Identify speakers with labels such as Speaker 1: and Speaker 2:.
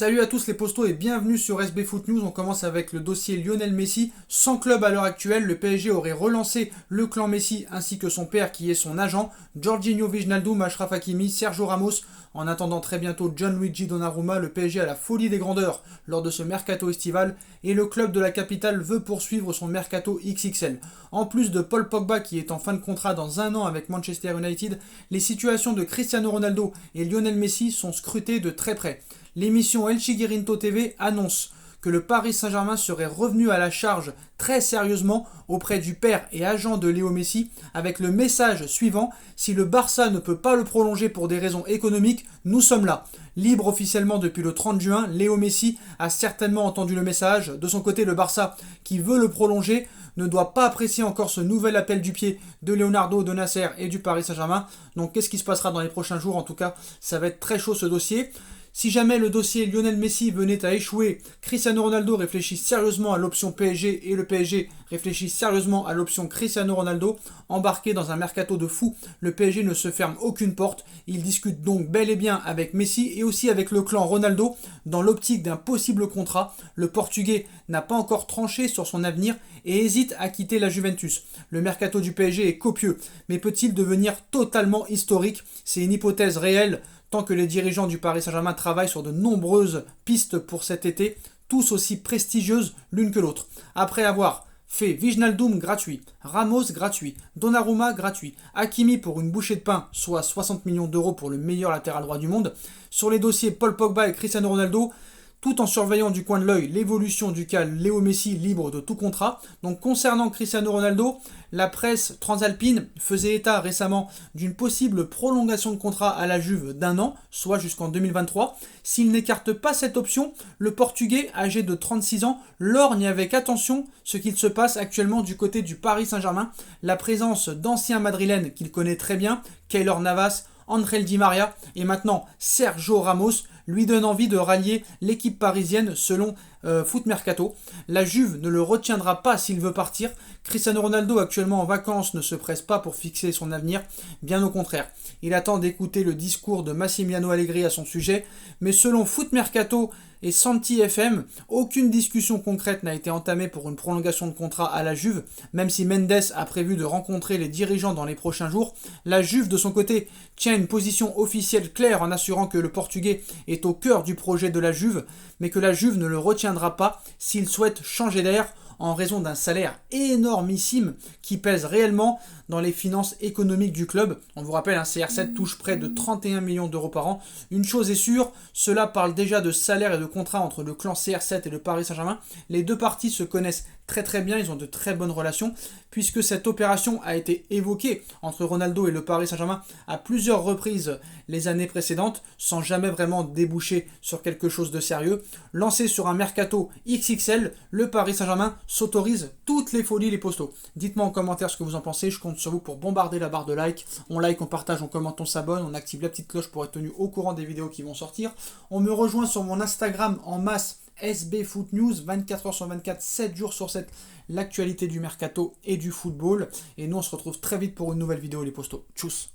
Speaker 1: Salut à tous les postos et bienvenue sur SB Foot News. On commence avec le dossier Lionel Messi. Sans club à l'heure actuelle, le PSG aurait relancé le clan Messi ainsi que son père qui est son agent, Jorginho Wijnaldum, Achraf Hakimi, Sergio Ramos. En attendant très bientôt Gianluigi Donnarumma, le PSG a la folie des grandeurs lors de ce mercato estival et le club de la capitale veut poursuivre son mercato XXL. En plus de Paul Pogba qui est en fin de contrat dans un an avec Manchester United, les situations de Cristiano Ronaldo et Lionel Messi sont scrutées de très près. L'émission El Chiguirinto TV annonce que le Paris Saint-Germain serait revenu à la charge très sérieusement auprès du père et agent de Léo Messi avec le message suivant: si le Barça ne peut pas le prolonger pour des raisons économiques, nous sommes là. Libre officiellement depuis le 30 juin, Léo Messi a certainement entendu le message. De son côté, le Barça, qui veut le prolonger, ne doit pas apprécier encore ce nouvel appel du pied de Leonardo, de Nasser et du Paris Saint-Germain. Donc qu'est-ce qui se passera dans les prochains jours? En tout cas, ça va être très chaud ce dossier. Si jamais le dossier Lionel Messi venait à échouer, Cristiano Ronaldo réfléchit sérieusement à l'option PSG et le PSG réfléchit sérieusement à l'option Cristiano Ronaldo. Embarqué dans un mercato de fou, le PSG ne se ferme aucune porte. Il discute donc bel et bien avec Messi et aussi avec le clan Ronaldo dans l'optique d'un possible contrat. Le Portugais n'a pas encore tranché sur son avenir et hésite à quitter la Juventus. Le mercato du PSG est copieux, mais peut-il devenir totalement historique? C'est une hypothèse réelle. Tant que les dirigeants du Paris Saint-Germain travaillent sur de nombreuses pistes pour cet été, tous aussi prestigieuses l'une que l'autre. Après avoir fait Wijnaldum gratuit, Ramos gratuit, Donnarumma gratuit, Hakimi pour une bouchée de pain, soit 60 millions d'euros pour le meilleur latéral droit du monde, sur les dossiers Paul Pogba et Cristiano Ronaldo, tout en surveillant du coin de l'œil l'évolution du cas Léo Messi libre de tout contrat. Donc concernant Cristiano Ronaldo, la presse transalpine faisait état récemment d'une possible prolongation de contrat à la Juve d'un an, soit jusqu'en 2023. S'il n'écarte pas cette option, le Portugais, âgé de 36 ans, lorgne avec attention ce qu'il se passe actuellement du côté du Paris Saint-Germain. La présence d'anciens madrilènes qu'il connaît très bien, Keylor Navas, Ángel Di María et maintenant Sergio Ramos, lui donne envie de rallier l'équipe parisienne selon Foot Mercato. La Juve ne le retiendra pas s'il veut partir. Cristiano Ronaldo, actuellement en vacances, ne se presse pas pour fixer son avenir, bien au contraire. Il attend d'écouter le discours de Massimiliano Allegri à son sujet, mais selon Foot Mercato et Santi FM, aucune discussion concrète n'a été entamée pour une prolongation de contrat à la Juve, même si Mendes a prévu de rencontrer les dirigeants dans les prochains jours. La Juve, de son côté, tient une position officielle claire en assurant que le Portugais est au cœur du projet de la Juve, mais que la Juve ne le retiendra pas s'il souhaite changer d'air en raison d'un salaire énormissime qui pèse réellement dans les finances économiques du club. On vous rappelle, un CR7 touche près de 31 millions d'euros par an. Une chose est sûre, cela parle déjà de salaire et de contrat entre le clan CR7 et le Paris Saint-Germain. Les deux parties se connaissent très bien, ils ont de très bonnes relations, puisque cette opération a été évoquée entre Ronaldo et le Paris Saint-Germain à plusieurs reprises les années précédentes, sans jamais vraiment déboucher sur quelque chose de sérieux. Lancé sur un mercato XXL, le Paris Saint-Germain s'autorise toutes les folies, les postos. Dites-moi en commentaire ce que vous en pensez, je compte sur vous pour bombarder la barre de like. On like, on partage, on commente, on s'abonne, on active la petite cloche pour être tenu au courant des vidéos qui vont sortir. On me rejoint sur mon Instagram en masse, SB Foot News, 24h sur 24, 7 jours sur 7, l'actualité du mercato et du football. Et nous on se retrouve très vite pour une nouvelle vidéo les postos. Tchuss.